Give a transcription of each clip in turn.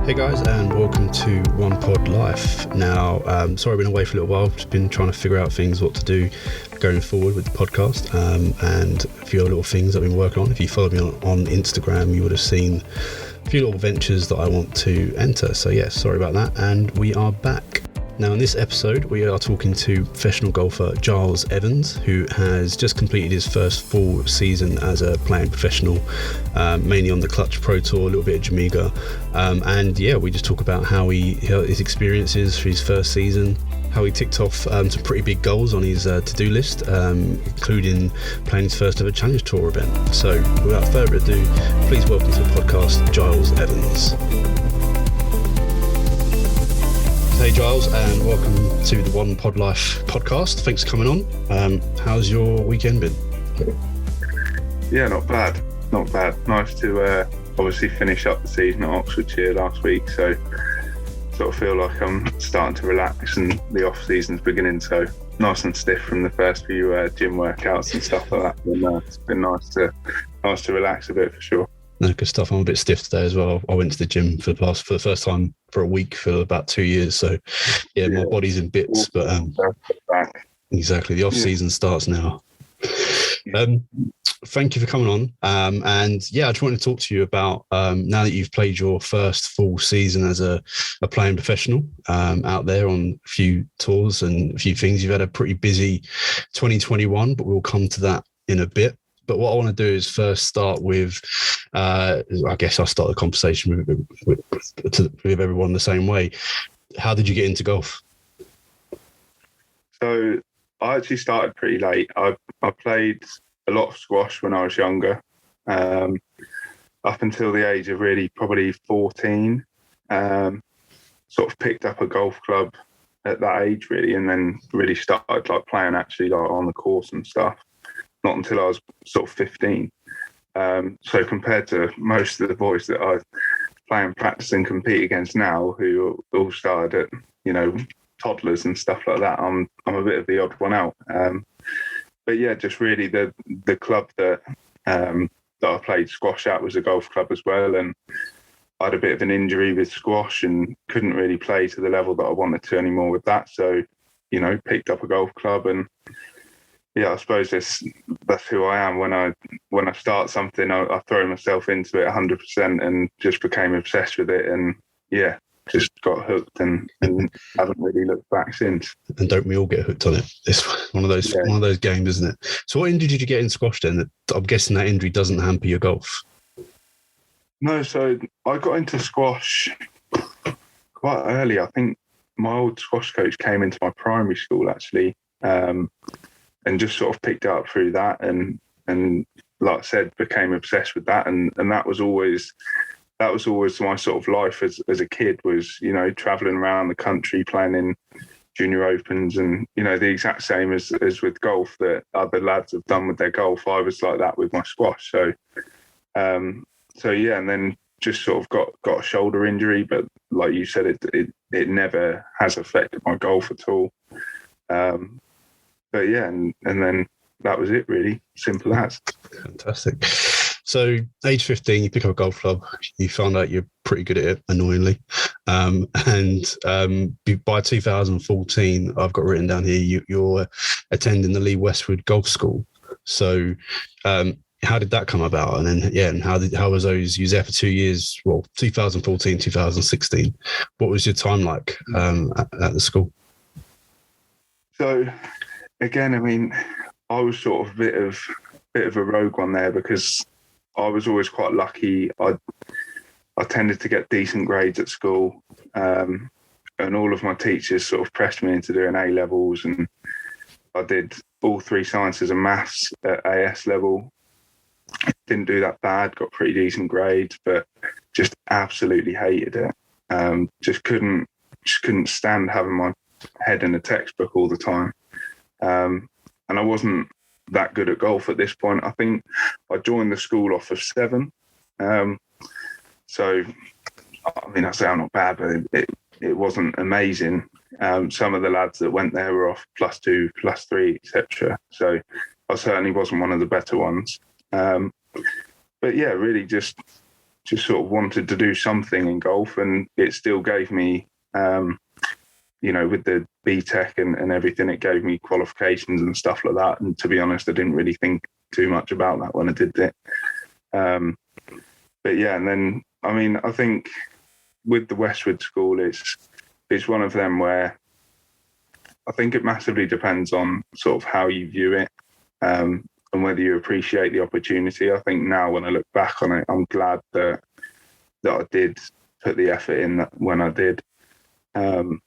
Hey guys, and welcome to One Pod Life. Now, sorry I've been away for a little while. Just been trying to figure out things, what to do going forward with the podcast, and a few other little things I've been working on. If you follow me on Instagram, you would have seen a few little ventures that I want to enter. So yeah, sorry about that. And we are back. Now, in this episode, we are talking to professional golfer Giles Evans, who has just completed his first full season as a playing professional, mainly on the Clutch Pro Tour, a little bit of Jamaica. And yeah, we just talk about his experiences for his first season, how he ticked off some pretty big goals on his to-do list, including playing his first ever Challenge Tour event. So without further ado, please welcome to the podcast, Giles Evans. Hey Giles, and welcome to the One Pod Life podcast. Thanks for coming on. How's your weekend been? Yeah, not bad. Nice to obviously finish up the season at Oxfordshire last week, so sort of feel like I'm starting to relax and the off season's beginning, so nice and stiff from the first few gym workouts and stuff like that. And, it's been nice to relax a bit for sure. No, good stuff. I'm a bit stiff today as well. I went to the gym for the first time for a week for about 2 years. So yeah, my body's in bits, but exactly. The off season starts now. Thank you for coming on. And yeah, I just wanted to talk to you about now that you've played your first full season as a playing professional out there on a few tours and a few things. You've had a pretty busy 2021, but we'll come to that in a bit. But what I want to do is first start with, I guess I'll start the conversation with everyone the same way. How did you get into golf? So I actually started pretty late. I played a lot of squash when I was younger, up until the age of really probably 14. Sort of picked up a golf club at that age really, and then really started like playing actually like on the course and stuff. Not until I was sort of 15. So compared to most of the boys that I play and practice and compete against now, who all started at, toddlers and stuff like that, I'm a bit of the odd one out. But yeah, just really the club that I played squash at was a golf club as well. And I had a bit of an injury with squash and couldn't really play to the level that I wanted to anymore with that. So, picked up a golf club and yeah, I suppose that's who I am. When I start something, I throw myself into it 100% and just became obsessed with it. And yeah, just got hooked and haven't really looked back since. And don't we all get hooked on it? It's one of those games, isn't it? So what injury did you get in squash then? I'm guessing that injury doesn't hamper your golf. No, so I got into squash quite early. I think my old squash coach came into my primary school actually. And just sort of picked it up through that and like I said, became obsessed with that. And that was always my sort of life as a kid was, traveling around the country, playing in junior opens and, the exact same as with golf that other lads have done with their golf. I was like that with my squash. So yeah, and then just sort of got a shoulder injury, but like you said, it never has affected my golf at all. But yeah, and then that was it really, simple as. Fantastic. So age 15, you pick up a golf club, you found out you're pretty good at it, annoyingly. And by 2014, I've got written down here, you're attending the Lee Westwood Golf School. So how did that come about? And then, yeah, and how was those, you was there for 2 years, 2014, 2016. What was your time like at the school? So again, I mean, I was sort of a bit of a rogue one there because I was always quite lucky. I tended to get decent grades at school, and all of my teachers sort of pressed me into doing A levels, and I did all three sciences and maths at AS level. Didn't do that bad, got pretty decent grades, but just absolutely hated it. Just couldn't stand having my head in a textbook all the time. And I wasn't that good at golf at this point. I think I joined the school off of 7. So, I mean, I say I'm not bad, but it wasn't amazing. Some of the lads that went there were off +2, +3, etc. So I certainly wasn't one of the better ones. But yeah, really just just sort of wanted to do something in golf, and it still gave me, with the BTEC and everything, it gave me qualifications and stuff like that. And to be honest, I didn't really think too much about that when I did it. But yeah, and then, I think with the Westwood School, it's one of them where I think it massively depends on sort of how you view it, and whether you appreciate the opportunity. I think now when I look back on it, I'm glad that I did put the effort in when I did. And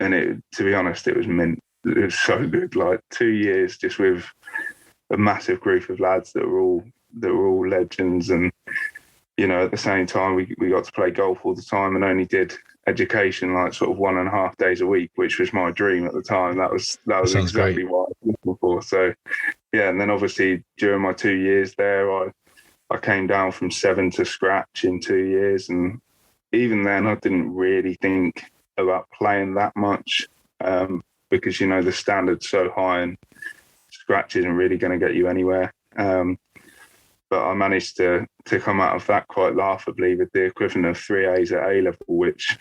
to be honest, it was mint. It was so good. Like 2 years just with a massive group of lads that were all legends, and at the same time we got to play golf all the time, and only did education like sort of 1.5 days a week, which was my dream at the time. That was exactly great. what I was looking for. So yeah, and then obviously during my 2 years there, I came down from 7 to scratch in 2 years, and even then I didn't really think about playing that much, because the standard's so high and scratch isn't really going to get you anywhere. But I managed to come out of that quite laughably with the equivalent of 3 A's at A level, which,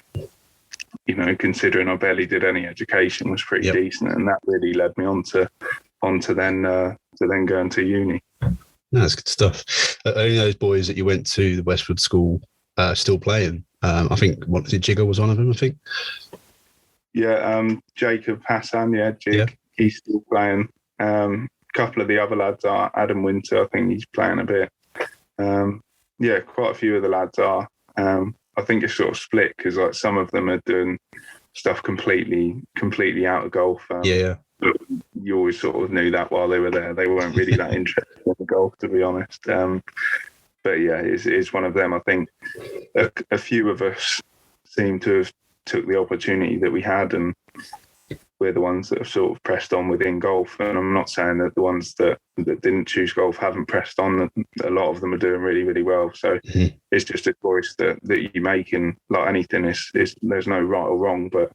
considering I barely did any education, was pretty decent, and that really led me on to then going to uni. No, that's good stuff. Only those boys that you went to the Westwood School still playing. I think Jigger was one of them, I think. Yeah, Jacob Hassan, Jig, he's still playing. Couple of the other lads are. Adam Winter, I think he's playing a bit. Quite a few of the lads are. I think it's sort of split because like some of them are doing stuff completely out of golf. But you always sort of knew that while they were there. They weren't really that interested in golf, to be honest. But yeah, it's one of them. I think a few of us seem to have took the opportunity that we had, and we're the ones that have sort of pressed on within golf. And I'm not saying that the ones that didn't choose golf haven't pressed on. A lot of them are doing really, really well. So it's just a choice that you make, and like anything, is there's no right or wrong, but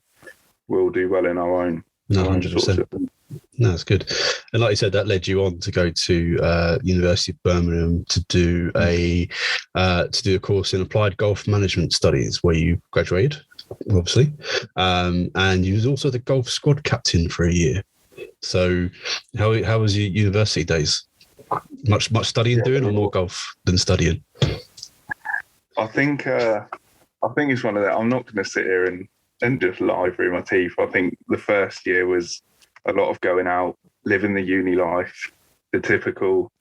we'll do well in our own. No, 100%. No, that's good. And like you said, that led you on to go to University of Birmingham to do a course in applied golf management studies, where you graduated, obviously, and you was also the golf squad captain for a year. So, how was your university days? Much studying doing, or more golf than studying? I think it's one of that. I'm not going to sit here and just lie through my teeth. I think the first year was a lot of going out, living the uni life, the typical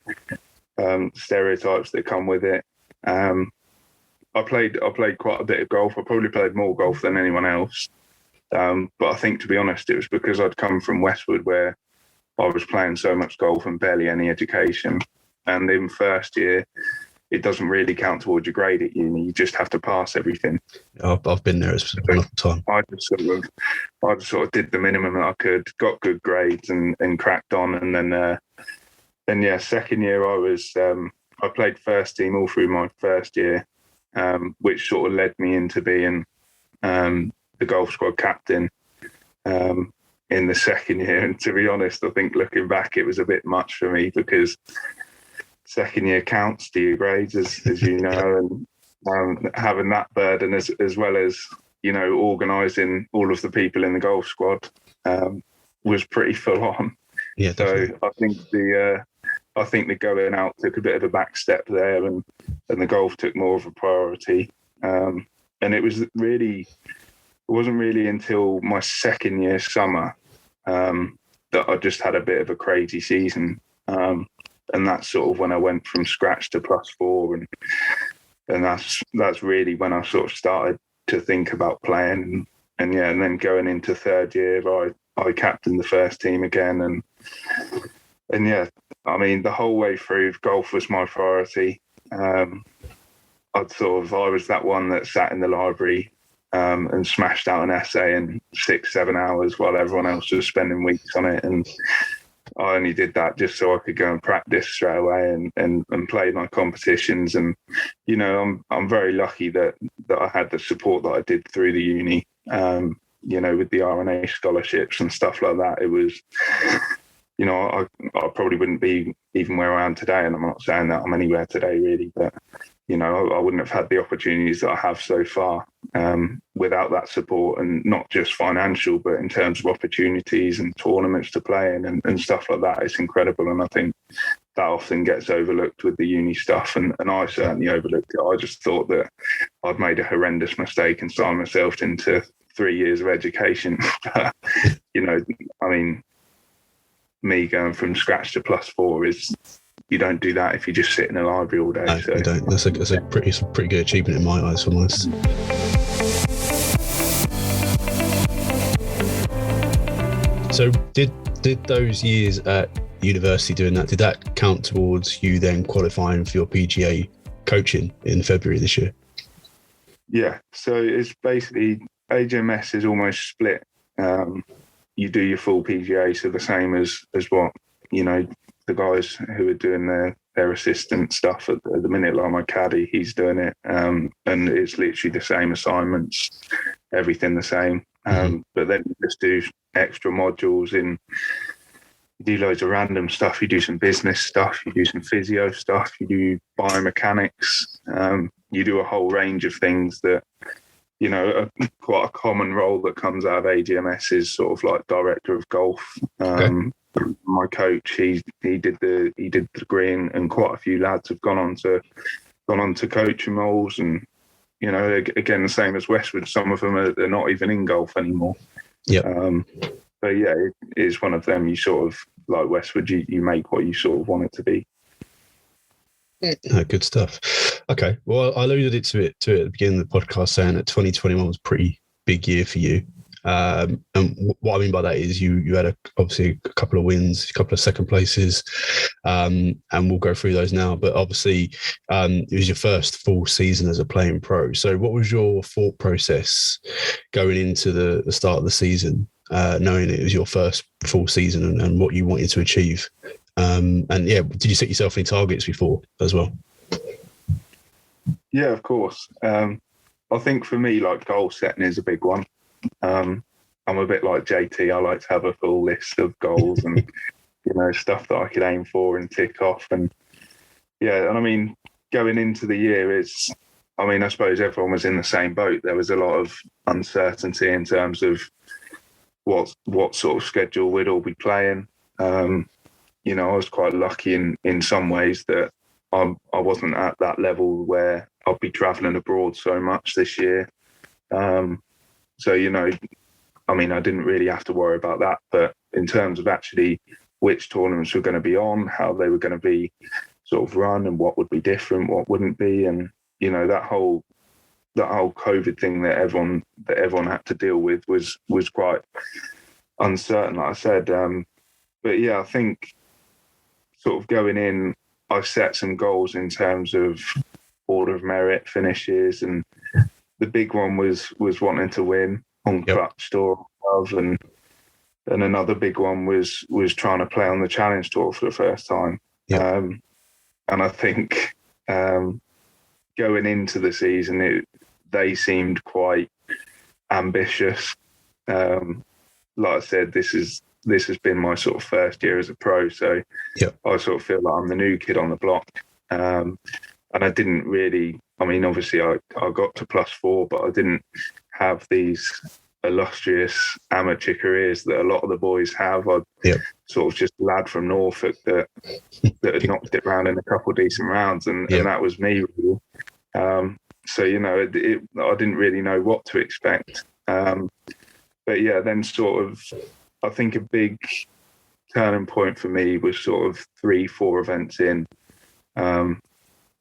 stereotypes that come with it. I played quite a bit of golf. I probably played more golf than anyone else. But I think, to be honest, it was because I'd come from Westwood, where I was playing so much golf and barely any education. And in first year, it doesn't really count towards your grade at uni. You just have to pass everything. I've been there. It's a wonderful time. I just sort of did the minimum that I could, got good grades, and cracked on. And then second year I played first team all through my first year, which sort of led me into being the golf squad captain in the second year. And to be honest, I think looking back, it was a bit much for me, because second year counts to your grades, as you know, and having that burden as well as, organising all of the people in the golf squad was pretty full on. Yeah, definitely. So I think the going out took a bit of a back step there, and the golf took more of a priority. And it wasn't really until my second year summer that I just had a bit of a crazy season. And that's sort of when I went from scratch to +4, and that's really when I sort of started to think about playing. And then going into third year, I captained the first team again, and the whole way through, golf was my priority. I was that one that sat in the library and smashed out an essay in 6-7 hours while everyone else was spending weeks on it, and I only did that just so I could go and practice straight away and play my competitions. And I'm very lucky that I had the support that I did through the uni, with the RNA scholarships and stuff like that. It was, I probably wouldn't be even where I am today, and I'm not saying that I'm anywhere today really, but I wouldn't have had the opportunities that I have so far without that support, and not just financial, but in terms of opportunities and tournaments to play in and stuff like that. It's incredible. And I think that often gets overlooked with the uni stuff. And I certainly overlooked it. I just thought that I'd made a horrendous mistake and signed myself into 3 years of education. But, me going from scratch to +4 is, you don't do that if you just sit in a library all day. No, you don't. That's a pretty good achievement in my eyes, for most. So did those years at university doing that, did that count towards you then qualifying for your PGA coaching in February this year? Yeah, so it's basically, AGMS is almost split. You do your full PGA, so the same as what, the guys who are doing their assistant stuff at the minute, like my caddy, he's doing it. And it's literally the same assignments, everything the same. But then you just do extra modules you do loads of random stuff. You do some business stuff, you do some physio stuff, you do biomechanics. You do a whole range of things that, quite a common role that comes out of AGMS is sort of like director of golf. Okay. My coach, he did the degree, and quite a few lads have gone on to coaching roles, and again, the same as Westwood, some of them are not even in golf anymore. Yeah. But yeah, it is one of them. You sort of, like Westwood, you make what you sort of want it to be. Oh, good stuff. Okay, well, I alluded to it at the beginning of the podcast, saying that 2021 was a pretty big year for you. And what I mean by that is you had obviously a couple of wins, a couple of second places, and we'll go through those now. But obviously, it was your first full season as a playing pro. So what was your thought process going into the start of the season, knowing it was your first full season and what you wanted to achieve? And yeah, did you set yourself any targets before as well? Yeah, of course. I think for me, like, goal setting is a big one. I'm a bit like JT. I like to have a full list of goals and stuff that I could aim for and tick off. And yeah, and I mean, going into the year, I suppose everyone was in the same boat. There was a lot of uncertainty in terms of what sort of schedule we'd all be playing. I was quite lucky in some ways that I wasn't at that level where I'd be travelling abroad so much this year. So, I didn't really have to worry about that. But in terms of actually which tournaments were going to be on, how they were going to be sort of run, and what would be different, what wouldn't be, and that whole COVID thing that everyone had to deal with was quite uncertain, like I said. But yeah, I think sort of going in, I set some goals in terms of order of merit finishes, and the big one was wanting to win on Clutch Tour, and another big one was trying to play on the Challenge Tour for the first time. Yep. And I think going into the season, they seemed quite ambitious. Like I said, this has been my sort of first year as a pro, so yep. I sort of feel like I'm the new kid on the block. And I didn't really, obviously I got to +4, but I didn't have these illustrious amateur careers that a lot of the boys have. I sort of just a lad from Norfolk that had knocked it round in a couple of decent rounds, and that was me, really. So, I didn't really know what to expect. But yeah, then sort of, I think a big turning point for me was sort of 3-4 events in.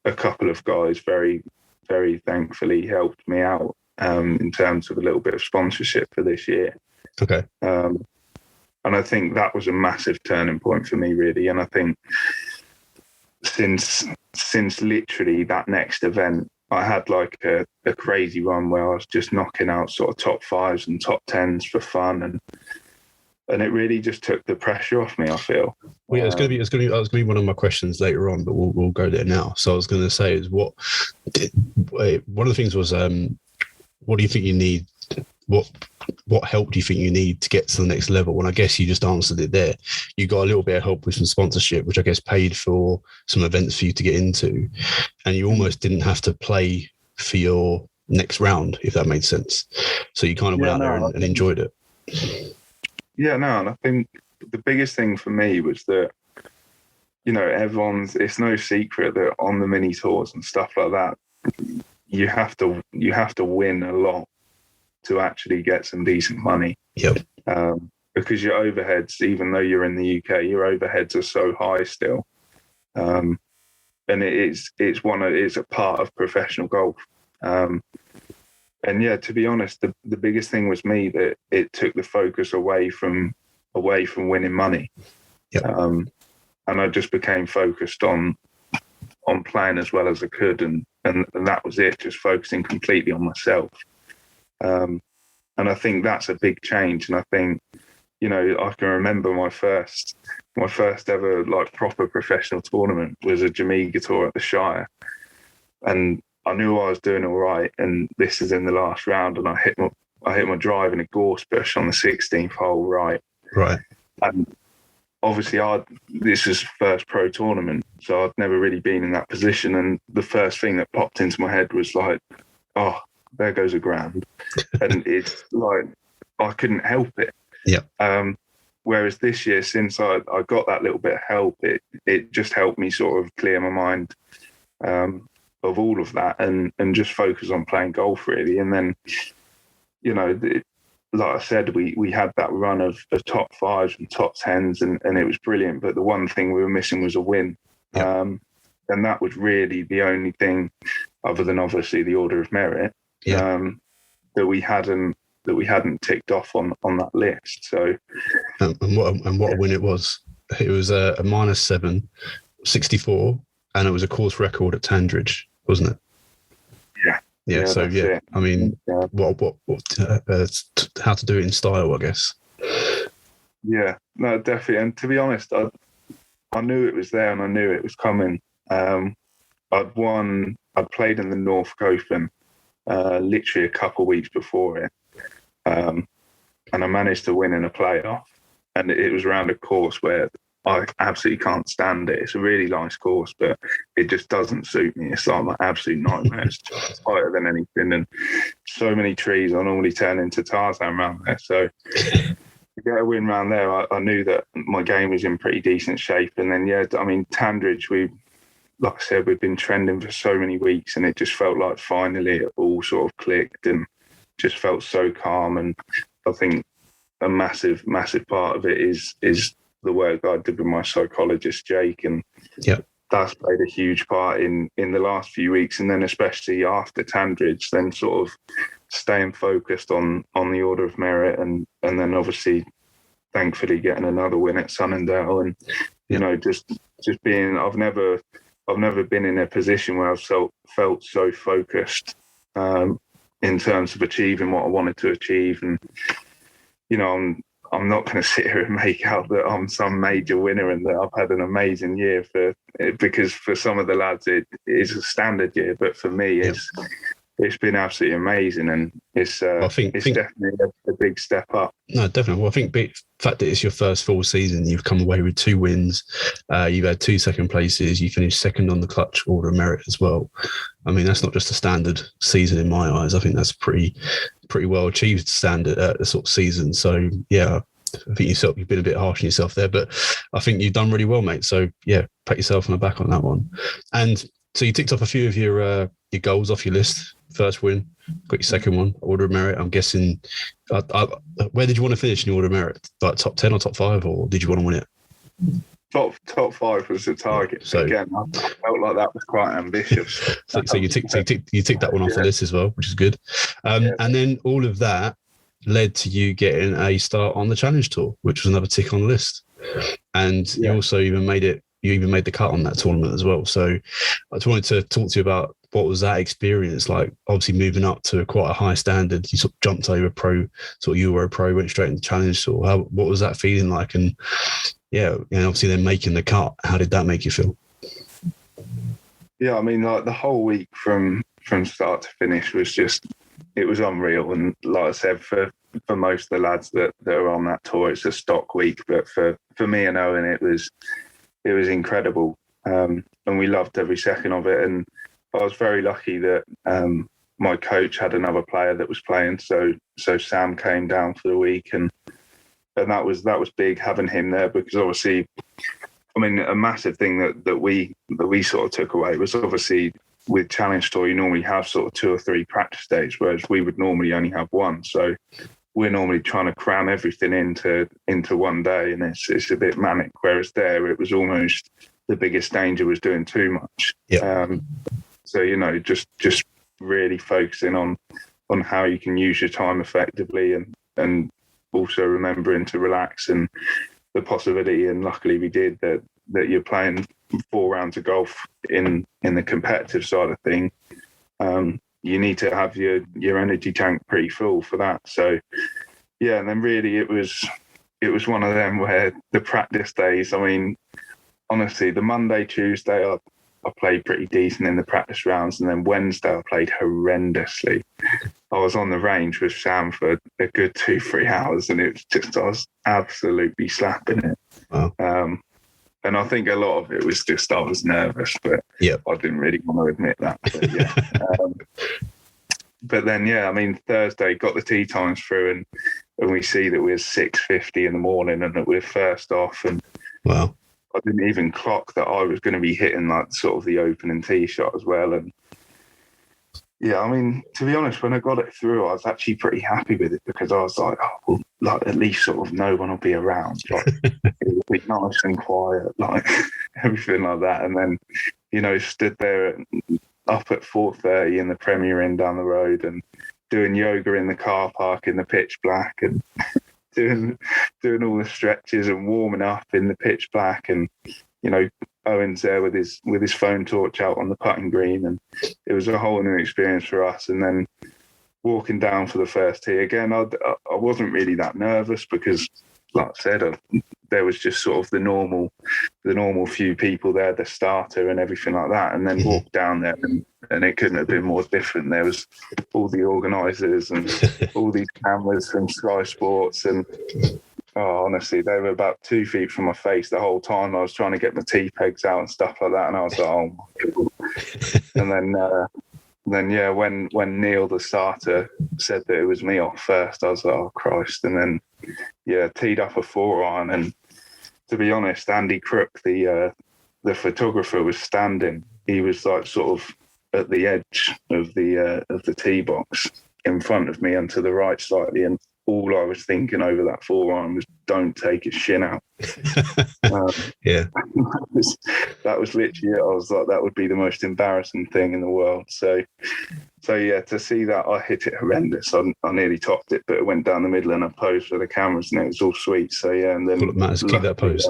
A couple of guys very, very thankfully helped me out in terms of a little bit of sponsorship for this year. Okay. And I think that was a massive turning point for me, really. And I think since literally that next event, I had like a crazy run where I was just knocking out sort of top 5s and top 10s for fun, and it really just took the pressure off me, I feel. Well, yeah, that was going to be one of my questions later on, but we'll go there now. So I was going to say is one of the things was, what do you think you need? What what help do you think you need to get to the next level? And I guess you just answered it there. You got a little bit of help with some sponsorship, which I guess paid for some events for you to get into, and you almost didn't have to play for your next round, if that made sense. So you kind of went out there and enjoyed it. Yeah, no, and I think the biggest thing for me was that, you know, it's no secret that on the mini tours and stuff like that, you have to win a lot to actually get some decent money. Yep. Because your overheads, even though you're in the UK, your overheads are so high still. And it's a part of professional golf. And yeah, to be honest, the biggest thing was me that it took the focus away from winning money. Yep. And I just became focused on playing as well as I could, and that was it, just focusing completely on myself. And I think that's a big change. And I think, you know, I can remember my first ever like proper professional tournament was a Jamaica tour at the Shire, and I knew I was doing all right. And this is in the last round, and I hit my drive in a gorse bush on the 16th hole, right. And obviously, this was first pro tournament, so I'd never really been in that position. And the first thing that popped into my head was like, oh, there goes a grand. And it's like, I couldn't help it. Yeah. Whereas this year, since I got that little bit of help, it just helped me sort of clear my mind of all of that and just focus on playing golf, really. And then, you know, like I said, we had that run of top fives and top tens, and it was brilliant. But the one thing we were missing was a win. Yep. And that was really the only thing, other than obviously the Order of Merit, that we hadn't ticked off on that list. So, and what a win it was! It was a -7, 64, and it was a course record at Tandridge, wasn't it? Yeah. So yeah, I mean, what how to do it in style, I guess. Yeah, no, definitely. And to be honest, I knew it was there and I knew it was coming. I'd played in the Norfolk Open literally a couple of weeks before it, and I managed to win in a playoff. And it was around a course where I absolutely can't stand it. It's a really nice course, but it just doesn't suit me. It's like my absolute nightmare. It's higher than anything, and so many trees. I normally turn into Tarzan around there. So to get a win around there, I knew that my game was in pretty decent shape. And then, yeah, I mean, Tandridge, like I said, we've been trending for so many weeks, and it just felt like finally it all sort of clicked and just felt so calm. And I think a massive, massive part of it is the work that I did with my psychologist, Jake, and that's played a huge part in the last few weeks, and then especially after Tandridge, then sort of staying focused on the Order of Merit, and then obviously, thankfully, getting another win at Sunningdale, and you know, just being. I've never been in a position where I've felt so focused in terms of achieving what I wanted to achieve, and you know, I'm not going to sit here and make out that I'm some major winner and that I've had an amazing year because for some of the lads it is a standard year, but for me it's been absolutely amazing, and it's definitely a big step up. No, definitely. Well, I think the fact that it's your first full season, you've come away with 2 wins, you've had 2 second places, you finished second on the Clutch Order of Merit as well. I mean, that's not just a standard season in my eyes. I think that's pretty well achieved standard sort of season. So yeah, I think you've been a bit harsh on yourself there, but I think you've done really well, mate. So yeah, pat yourself on the back on that one. And so you ticked off a few of your goals off your list. First win, got your second one, Order of Merit. I'm guessing, where did you want to finish in the Order of Merit? Like top 10 or top 5, or did you want to win it? Top 5 was the target. So again, I felt like that was quite ambitious. so you ticked that one off the list as well, which is good. And then all of that led to you getting a start on the Challenge Tour, which was another tick on the list. And you also even made the cut on that tournament as well. So I just wanted to talk to you about what was that experience like, obviously moving up to quite a high standard. You sort of jumped over pro, sort of you were a pro, went straight into Challenge Tour. What was that feeling like? And yeah, and obviously then making the cut, how did that make you feel? Yeah, I mean, like the whole week from start to finish was just it was unreal. And like I said, for most of the lads that are on that tour, it's a stock week. But for me and Owen, it was incredible. And we loved every second of it. And I was very lucky that my coach had another player that was playing. So Sam came down for the week, and that was big having him there, because obviously, I mean, a massive thing that we sort of took away was obviously with Challenge Tour, you normally have sort of 2 or 3 practice days, whereas we would normally only have one. So we're normally trying to cram everything into one day, and it's a bit manic. Whereas there, it was almost the biggest danger was doing too much. Yeah. So just really focusing on how you can use your time effectively, and also remembering to relax, and the possibility, and luckily we did, that you're playing 4 rounds of golf in the competitive side of thing. You need to have your energy tank pretty full for that. So yeah, and then really it was one of them where the practice days, I mean, honestly, the Monday, Tuesday, I played pretty decent in the practice rounds, and then Wednesday I played horrendously. I was on the range with Sam for a good 2-3 hours, and it was just, I was absolutely slapping it. Wow. And I think a lot of it was just I was nervous, but I didn't really want to admit that. But yeah. But then, yeah, I mean, Thursday got the tee times through, and we see that we're 6:50 in the morning, and that we're first off. And wow. I didn't even clock that I was going to be hitting like sort of the opening tee shot as well. And yeah, I mean, to be honest, when I got it through, I was actually pretty happy with it, because I was like, oh, well, like at least sort of no one will be around. Like it will be nice and quiet, like everything like that. And then, stood there up at 4:30 in the Premier Inn down the road, and doing yoga in the car park in the pitch black, and doing all the stretches and warming up in the pitch black, and Owen's there with his phone torch out on the putting green, and it was a whole new experience for us. And then walking down for the first tee again, I wasn't really that nervous, because like I said, there was just sort of the normal few people there, the starter and everything like that. And then walked down there, and it couldn't have been more different. There was all the organisers and all these cameras from Sky Sports, and honestly, they were about 2 feet from my face the whole time. I was trying to get my tee pegs out and stuff like that, and I was like, oh my God. And then yeah, when Neil, the starter, said that it was me off first, I was like, oh Christ. And then yeah, teed up a 4-iron, and to be honest, Andy Crook, the photographer, was standing. He was like sort of at the edge of the tee box in front of me and to the right slightly, and all I was thinking over that 4-iron was, don't take his shin out. Yeah. That was literally it. I was like, that would be the most embarrassing thing in the world. So yeah, to see that, I hit it horrendous. I nearly topped it, but it went down the middle, and I posed for the cameras, and it was all sweet. So yeah, and then All that matters, keep that pose.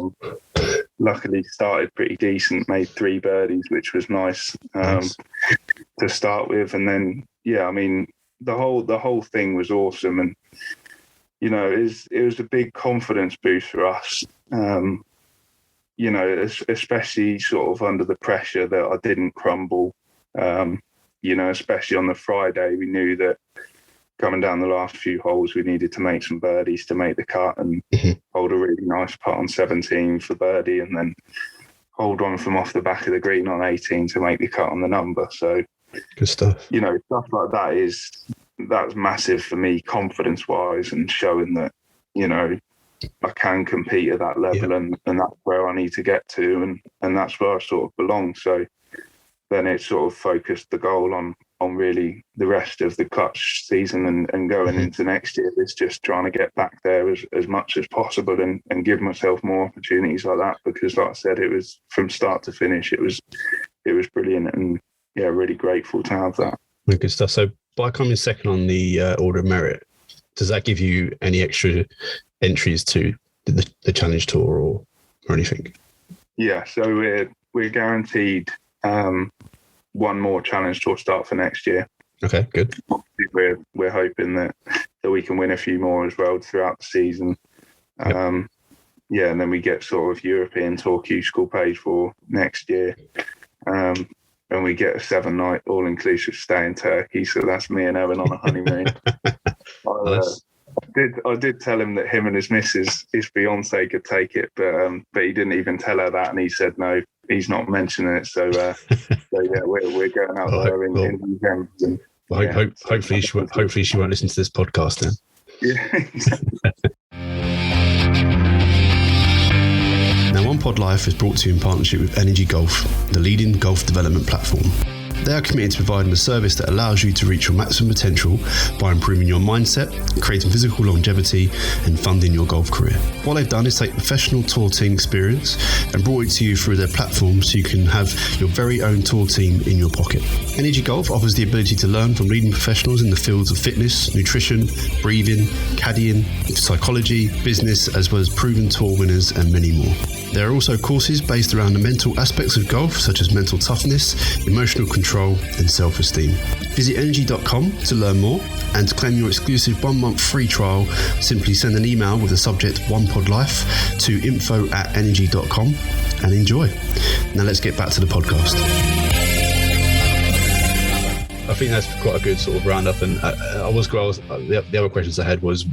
Luckily started pretty decent, made 3 birdies, which was nice, to start with. And then yeah, I mean, the whole thing was awesome, and it was a big confidence boost for us. Especially sort of under the pressure that I didn't crumble. Especially on the Friday, we knew that coming down the last few holes, we needed to make some birdies to make the cut, and hold a really nice putt on 17 for birdie, and then hold one from off the back of the green on 18 to make the cut on the number. So good stuff. Stuff like that's massive for me, confidence-wise, and showing that, I can compete at that level, and that's where I need to get to, and that's where I sort of belong. So then it sort of focused the goal on really the rest of the Clutch season, and going into next year is just trying to get back there as much as possible, and give myself more opportunities like that, because like I said, it was from start to finish, it was brilliant, and yeah, really grateful to have that. Good stuff. So by coming second on the Order of Merit, does that give you any extra entries to the Challenge Tour or anything? Yeah, so we're guaranteed one more Challenge Tour start for next year. Okay, good. We're hoping that we can win a few more as well throughout the season. Yep. And then we get sort of European Tour Q School paid for next year. and we get a 7-night all-inclusive stay in Turkey. So that's me and Evan on a honeymoon. Nice. I did tell him that him and his missus, his fiance, could take it, but he didn't even tell her that, and he said no, he's not mentioning it. So yeah, we're going out there in weekends. And hopefully she won't listen to this podcast then. Yeah, exactly. Now, One Pod Life is brought to you in partnership with Energy Golf, the leading golf development platform. They are committed to providing a service that allows you to reach your maximum potential by improving your mindset, creating physical longevity, and funding your golf career. What they've done is take professional tour team experience and brought it to you through their platform so you can have your very own tour team in your pocket. Energy Golf offers the ability to learn from leading professionals in the fields of fitness, nutrition, breathing, caddying, psychology, business, as well as proven tour winners and many more. There are also courses based around the mental aspects of golf, such as mental toughness, emotional control, and self-esteem. Visit energy.com to learn more, and to claim your exclusive 1-month free trial, simply send an email with the subject OnePodLife to info@energy.com and enjoy. Now let's get back to the podcast. I think that's quite a good sort of roundup. And the other questions I had was,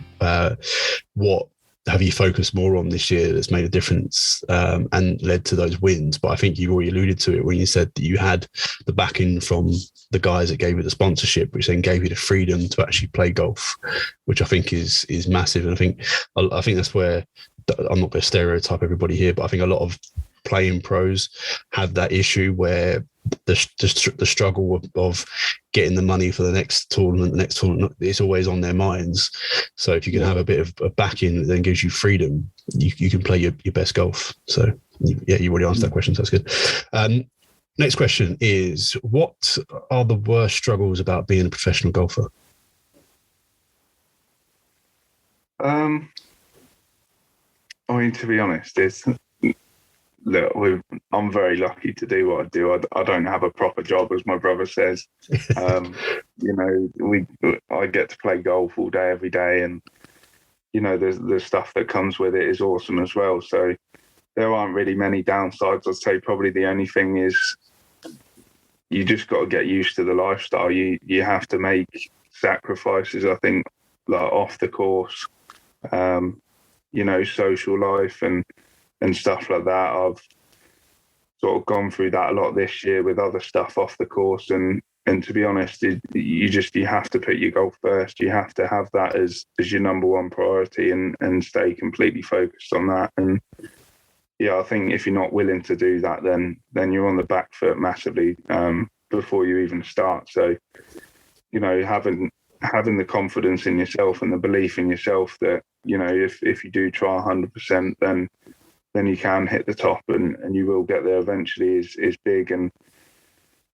what have you focused more on this year that's made a difference and led to those wins? But I think you already alluded to it when you said that you had the backing from the guys that gave you the sponsorship, which then gave you the freedom to actually play golf, which I think is massive. And I think that's where, I'm not going to stereotype everybody here, but I think a lot of playing pros have that issue where the struggle of getting the money for the next tournament, it's always on their minds. So if you can have a bit of a backing that then gives you freedom, you can play your best golf. So you already answered that question, so that's good. Next question is, what are the worst struggles about being a professional golfer? I mean, to be honest, look, I'm very lucky to do what I do. I don't have a proper job, as my brother says. You know, I get to play golf all day, every day, and you know, the stuff that comes with it is awesome as well. So there aren't really many downsides. I'd say probably the only thing is you just got to get used to the lifestyle. You have to make sacrifices, I think, like off the course. You know, social life and stuff like that. I've sort of gone through that a lot this year with other stuff off the course, and to be honest, you have to put your golf first. You have to have that as your number one priority and stay completely focused on that. And yeah, I think if you're not willing to do that, then you're on the back foot massively before you even start. So, you know, having the confidence in yourself and the belief in yourself that, you know, if you do try 100%, then you can hit the top and you will get there eventually is big. And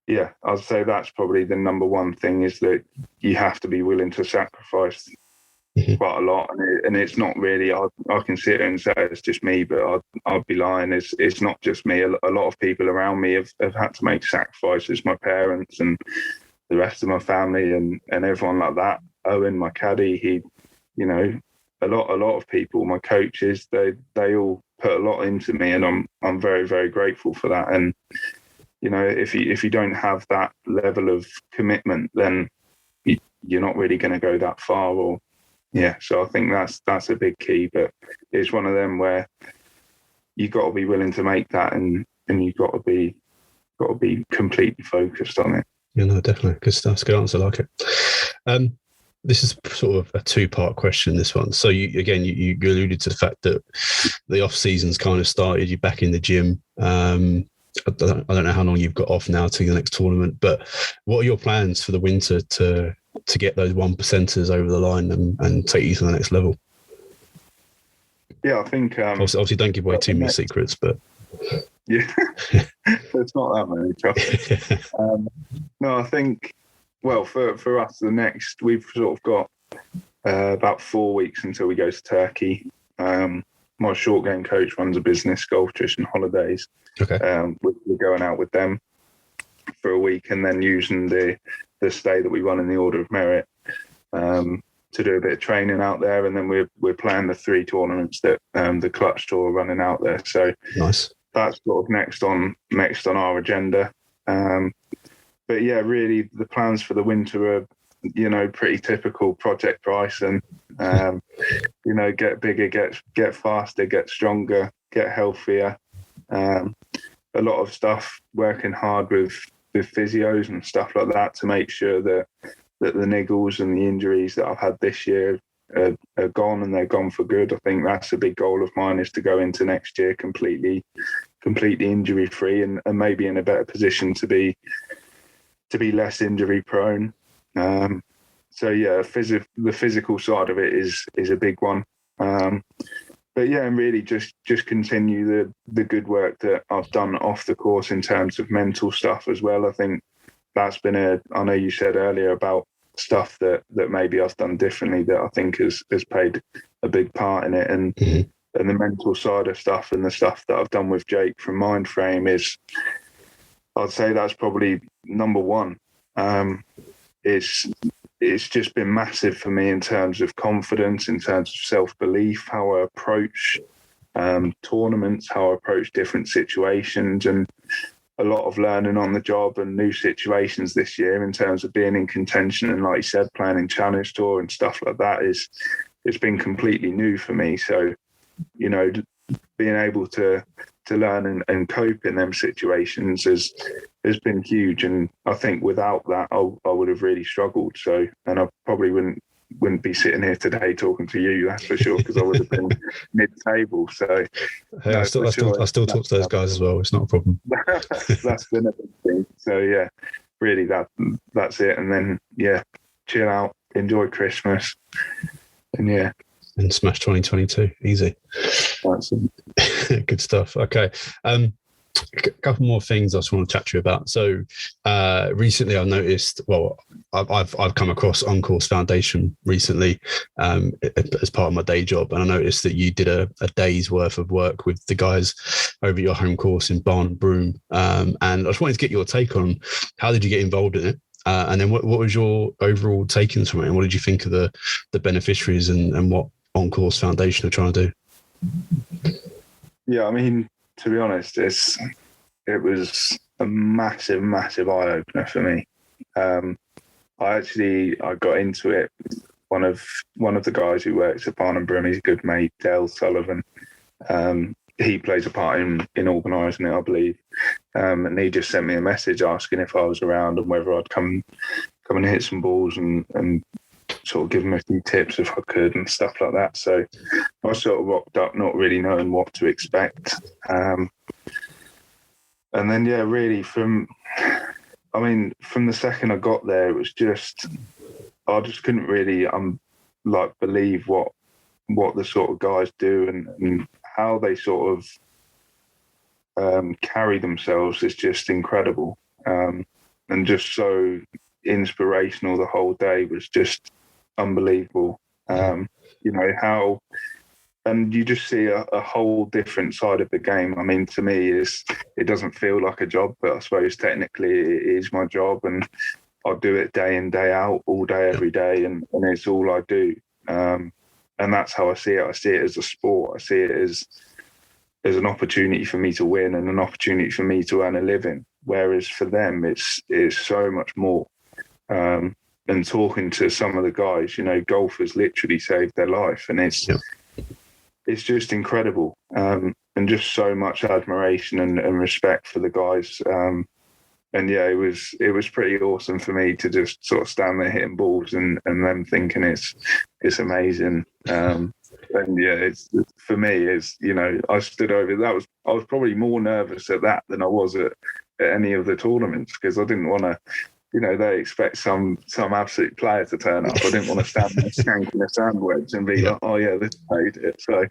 yeah, I'd say that's probably the number one thing, is that you have to be willing to sacrifice quite a lot. And it's not really, I can sit here and say it's just me, but I'd be lying. It's not just me. A lot of people around me have had to make sacrifices. My parents and the rest of my family and everyone like that. Owen, my caddy, he, you know, a lot of people, my coaches, they all put a lot into me, and I'm very, very grateful for that. And you know, if you don't have that level of commitment, then you're not really going to go that far. Or yeah, so I think that's a big key. But it's one of them where you got to be willing to make that, and you got to be completely focused on it. Yeah, no, definitely. Good stuff. It's a good answer. I like it. This is sort of a two-part question, this one. So you alluded to the fact that the off season's kind of started. You're back in the gym. I don't know how long you've got off now to the next tournament, but what are your plans for the winter to get those 1%ers over the line and take you to the next level? Yeah, I think obviously don't give away too many secrets, but yeah, it's not that many. Trust me. No, I think, well, for us, we've sort of got about 4 weeks until we go to Turkey. My short game coach runs a business, Golf Nutrition Holidays. Okay. We're going out with them for a week, and then using the stay that we won in the Order of Merit to do a bit of training out there, and then we're playing the 3 tournaments that the Clutch Tour are running out there. So nice. That's sort of next on our agenda. but yeah, really the plans for the winter are, pretty typical Project Bryson. Get bigger, get faster, get stronger, get healthier. A lot of stuff, working hard with physios and stuff like that to make sure that the niggles and the injuries that I've had this year are gone, and they're gone for good. I think that's a big goal of mine, is to go into next year completely injury free, and maybe in a better position to be less injury prone. So yeah, the physical side of it is a big one. But yeah, and really just continue the good work that I've done off the course in terms of mental stuff as well. I think that's been I know you said earlier about stuff that maybe I've done differently that I think has played a big part in it. And and the mental side of stuff and the stuff that I've done with Jake from Mindframe is, I'd say that's probably number one. It's just been massive for me in terms of confidence, in terms of self-belief, how I approach tournaments, how I approach different situations, and a lot of learning on the job and new situations this year in terms of being in contention. And like you said, playing in Challenge Tour and stuff like that it's been completely new for me. So, being able to learn and cope in them situations has been huge. And I think without that, I would have really struggled. So, and I probably wouldn't be sitting here today talking to you, that's for sure, because I would have been mid-table. So, hey, I still talk to those guys as well. It's not a problem. That's been a big thing. So yeah, really that's it. And then yeah, chill out, enjoy Christmas, and yeah. And smash 2022, easy. Good stuff. Okay. A couple more things I just want to chat to you about. So recently I've noticed, I've come across On-Course Foundation recently as part of my day job, and I noticed that you did a day's worth of work with the guys over your home course in Barn and Broome, and I just wanted to get your take on how did you get involved in it, and then what was your overall takings from it, and what did you think of the beneficiaries and what On-Course Foundation are trying to do? Yeah, I mean, to be honest, it was a massive, massive eye opener for me. I got into it. One of the guys who works at Barn and Broome, he's a good mate, Dale Sullivan. He plays a part in organising it, I believe. And he just sent me a message asking if I was around and whether I'd come and hit some balls and sort of give him a few tips if I could and stuff like that. So I sort of rocked up not really knowing what to expect. And then, yeah, really from the second I got there, it was just, I just couldn't really believe what the sort of guys do and how they sort of carry themselves is just incredible. And just so inspirational. The whole day was just unbelievable. How, and you just see a whole different side of the game. I mean, to me, it doesn't feel like a job, but I suppose technically it is my job, and I do it day in, day out, all day, every day, and it's all I do. And that's how I see it. I see it as a sport. I see it as an opportunity for me to win and an opportunity for me to earn a living. Whereas for them, it's so much more. And talking to some of the guys, golf has literally saved their life, and it's just incredible. And just so much admiration and respect for the guys. And yeah, it was pretty awesome for me to just sort of stand there hitting balls and them thinking it's amazing. And yeah, for me, I stood over. I was probably more nervous at that than I was at any of the tournaments, because I didn't want to. They expect some absolute player to turn up. I didn't want to stand there skanking a sandwich and be like, oh yeah, this played it. So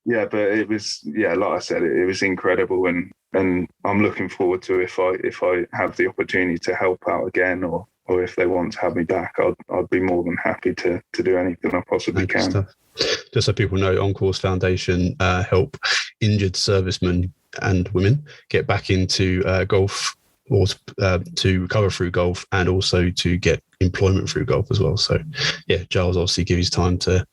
yeah, but it was, like I said, it was incredible, and I'm looking forward to if I have the opportunity to help out again, or if they want to have me back, I'd be more than happy to do anything I possibly can. Stuff. Just so people know, On-Course Foundation help injured servicemen and women get back into golf, or to recover through golf, and also to get employment through golf as well. So yeah, Giles obviously gives his time to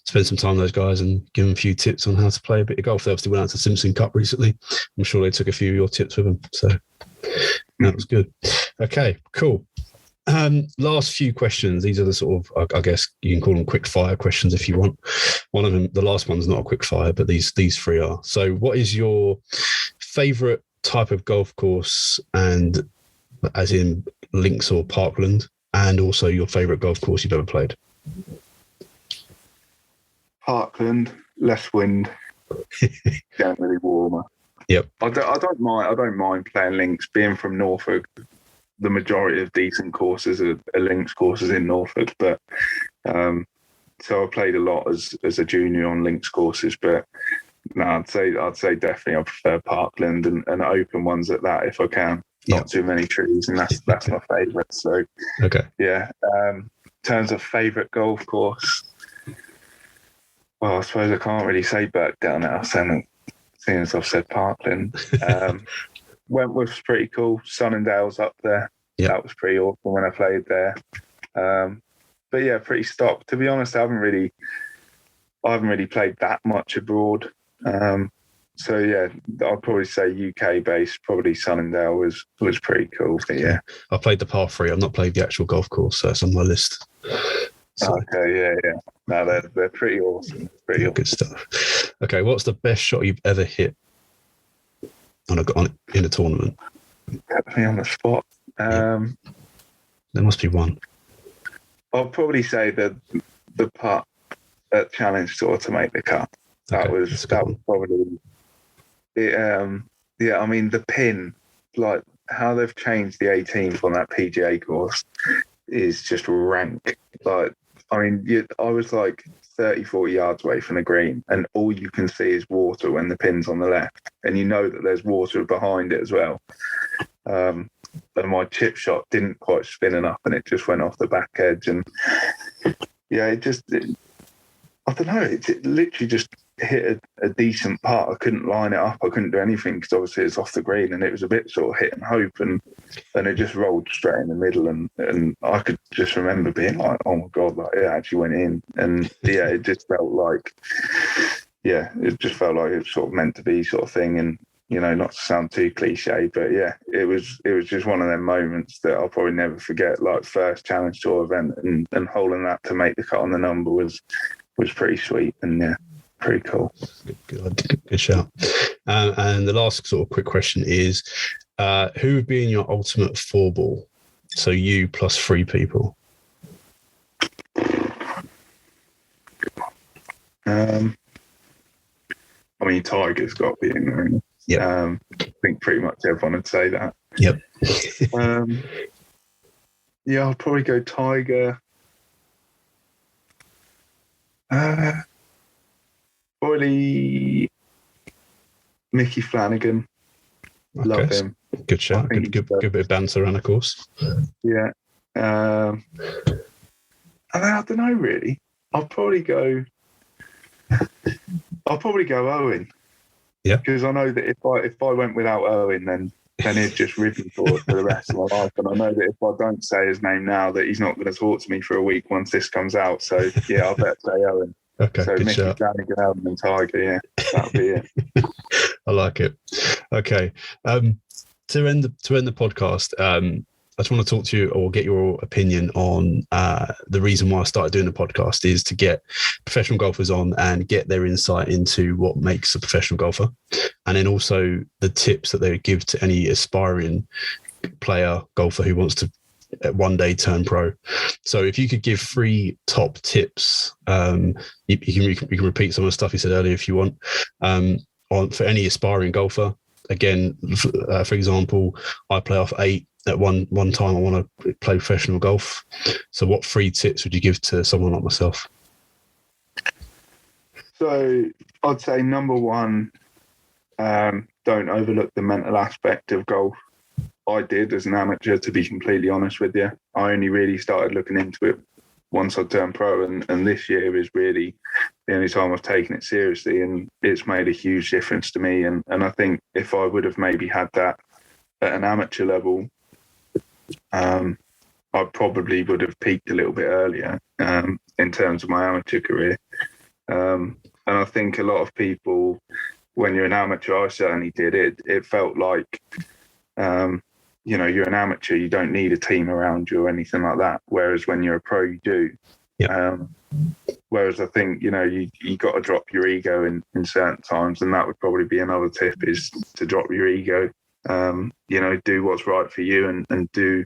spend some time with those guys and give them a few tips on how to play a bit of golf. They obviously went out to Simpson Cup recently. I'm sure they took a few of your tips with them. So That was good. Okay, cool. Last few questions. These are the sort of, I guess you can call them quick fire questions if you want. One of them, the last one's not a quick fire, but these three are. So what is your favorite type of golf course, and as in links or parkland, and also your favorite golf course you've ever played? Parkland, less wind, generally warmer. Yep. I don't mind playing links. Being from Norfolk, the majority of decent courses are links courses in Norfolk, but so I played a lot as a junior on links courses. But no, I'd say definitely I prefer Parkland and open ones at that if I can. Not too many trees, and that's my favourite. So okay, yeah. In terms of favourite golf course, well, I suppose I can't really say Birkdale now, seeing as I've said Parkland. Wentworth's pretty cool. Sunningdale's up there. Yep. That was pretty awesome when I played there. But yeah, pretty stock. To be honest, I haven't really played that much abroad. So yeah, I'd probably say UK based. Probably Sunningdale was pretty cool. But yeah, I played the par 3. I've not played the actual golf course, so it's on my list. So, okay, yeah. No, they're pretty awesome. Pretty awesome. Good stuff. Okay, what's the best shot you've ever hit in a tournament? Put me on the spot. There must be one. I'll probably say the putt at Challenge Tour to make the cut. That was probably it. Yeah, I mean the pin, like how they've changed the 18th on that PGA course is just rank. Like, I mean, I was like 30, 40 yards away from the green, and all you can see is water when the pin's on the left, and you know that there's water behind it as well. And my chip shot didn't quite spin enough, and it just went off the back edge. And yeah, I don't know. It literally just hit a decent putt. I couldn't line it up. I couldn't do anything because obviously it's off the green, and it was a bit sort of hit and hope, and it just rolled straight in the middle. And I could just remember being like, oh my God, like it actually went in. And yeah, it just felt like, it was sort of meant to be sort of thing. And, you know, not to sound too cliche, but yeah, it was just one of them moments that I'll probably never forget. Like first Challenge Tour event and holding that to make the cut on the number was pretty sweet. And yeah, pretty cool. Good shout. And the last sort of quick question is, who would be in your ultimate 4-ball? So you plus 3 people. I mean, Tiger's got to be in there. Yeah. I think pretty much everyone would say that. Yep. Yeah, I'll probably go Tiger. Probably Mickey Flanagan. Okay. Love him. Good shout. Good bit of banter around the course. Yeah. And I don't know really. I'll probably go Owen. Yeah. Because I know that if I went without Owen, then he'd just rip me for the rest of my life. And I know that if I don't say his name now, that he's not going to talk to me for a week once this comes out. So yeah, I'll better say Owen. Okay, so good Mickey shout. Flanagan, Owen and Tiger, yeah, that'll be it. I like it. Okay. To end the podcast, I just want to talk to you or get your opinion on the reason why I started doing the podcast is to get professional golfers on and get their insight into what makes a professional golfer, and then also the tips that they would give to any aspiring player golfer who wants to one day turn pro. So if you could give 3 top tips, you can repeat some of the stuff you said earlier if you want, for any aspiring golfer. Again, for example, I play off 8. At one time, I want to play professional golf. So what 3 tips would you give to someone like myself? So I'd say number 1, don't overlook the mental aspect of golf. I did as an amateur, to be completely honest with you. I only really started looking into it once I turned pro, and this year is really the only time I've taken it seriously, and it's made a huge difference to me. And I think if I would have maybe had that at an amateur level, I probably would have peaked a little bit earlier in terms of my amateur career. And I think a lot of people, when you're an amateur, I certainly did it. It felt like you're an amateur, you don't need a team around you or anything like that. Whereas when you're a pro, you do. Yep. Whereas I think, you got to drop your ego in certain times. And that would probably be another tip, is to drop your ego. Do what's right for you and do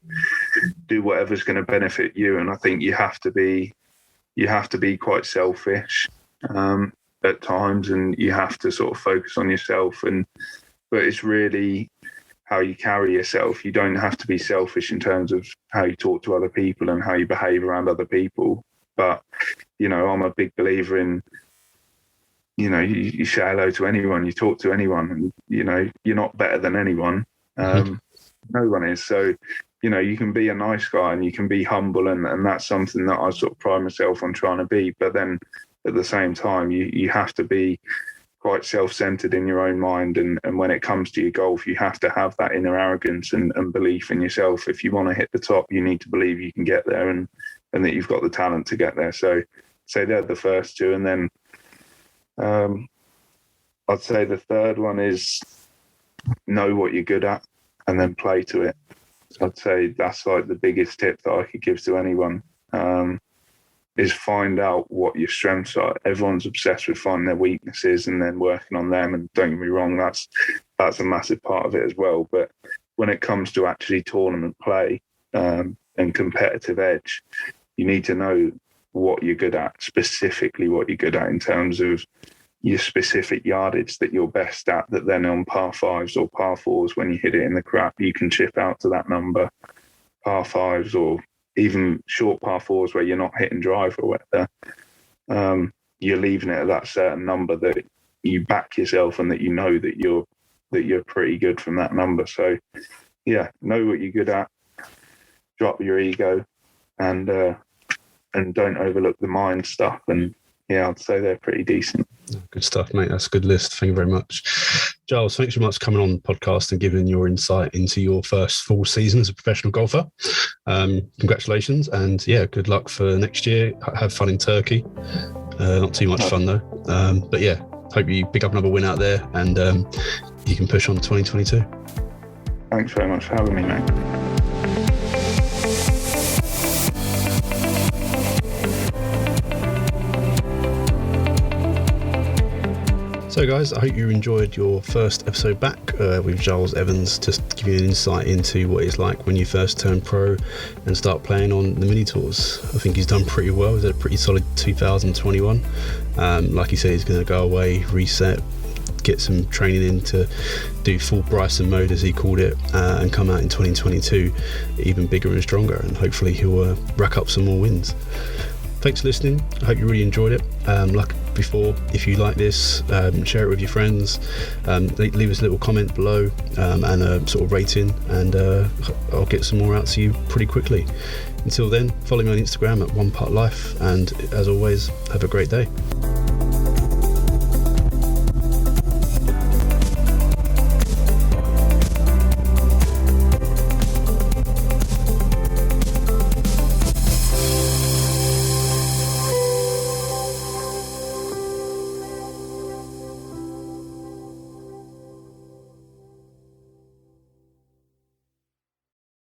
whatever's going to benefit you. And I think you have to be quite selfish at times, and you have to sort of focus on yourself. But it's really how you carry yourself. You don't have to be selfish in terms of how you talk to other people and how you behave around other people. But, I'm a big believer in, you say hello to anyone, you talk to anyone, and, you're not better than anyone. No one is. So, you can be a nice guy and you can be humble, and that's something that I sort of pride myself on trying to be. But then at the same time, you have to be quite self-centered in your own mind. And when it comes to your golf, you have to have that inner arrogance and belief in yourself. If you want to hit the top, you need to believe you can get there and that you've got the talent to get there. So they're the first two. And then I'd say the third one is know what you're good at and then play to it. So I'd say that's like the biggest tip that I could give to anyone, is find out what your strengths are. Everyone's obsessed with finding their weaknesses and then working on them. And don't get me wrong, that's a massive part of it as well. But when it comes to actually tournament play and competitive edge, you need to know what you're good at, specifically what you're good at in terms of your specific yardage that you're best at, that then on par fives or par fours, when you hit it in the crap, you can chip out to that number. Par fives or even short par fours where you're not hitting drive or whatever, you're leaving it at that certain number that you back yourself and that you're pretty good from that number. So yeah, know what you're good at, drop your ego, and don't overlook the mind stuff. And yeah, I'd say they're pretty decent. Good stuff, mate. That's a good list. Thank you very much. Giles, thanks very much for coming on the podcast and giving your insight into your first full season as a professional golfer. Congratulations. And yeah, good luck for next year. Have fun in Turkey. Not too much fun though. But yeah, hope you pick up another win out there and you can push on 2022. Thanks very much for having me, mate. So guys, I hope you enjoyed your first episode back with Giles Evans, just to give you an insight into what it's like when you first turn pro and start playing on the mini tours. I think he's done pretty well. He's had a pretty solid 2021. Like he said, he's going to go away, reset, get some training in to do full Bryson mode, as he called it, and come out in 2022 even bigger and stronger, and hopefully he'll rack up some more wins. Thanks for listening. I hope you really enjoyed it. Like before, if you like this, share it with your friends, leave us a little comment below and a sort of rating, and I'll get some more out to you pretty quickly. Until then, follow me on Instagram at OnePuttLife, and as always, have a great day.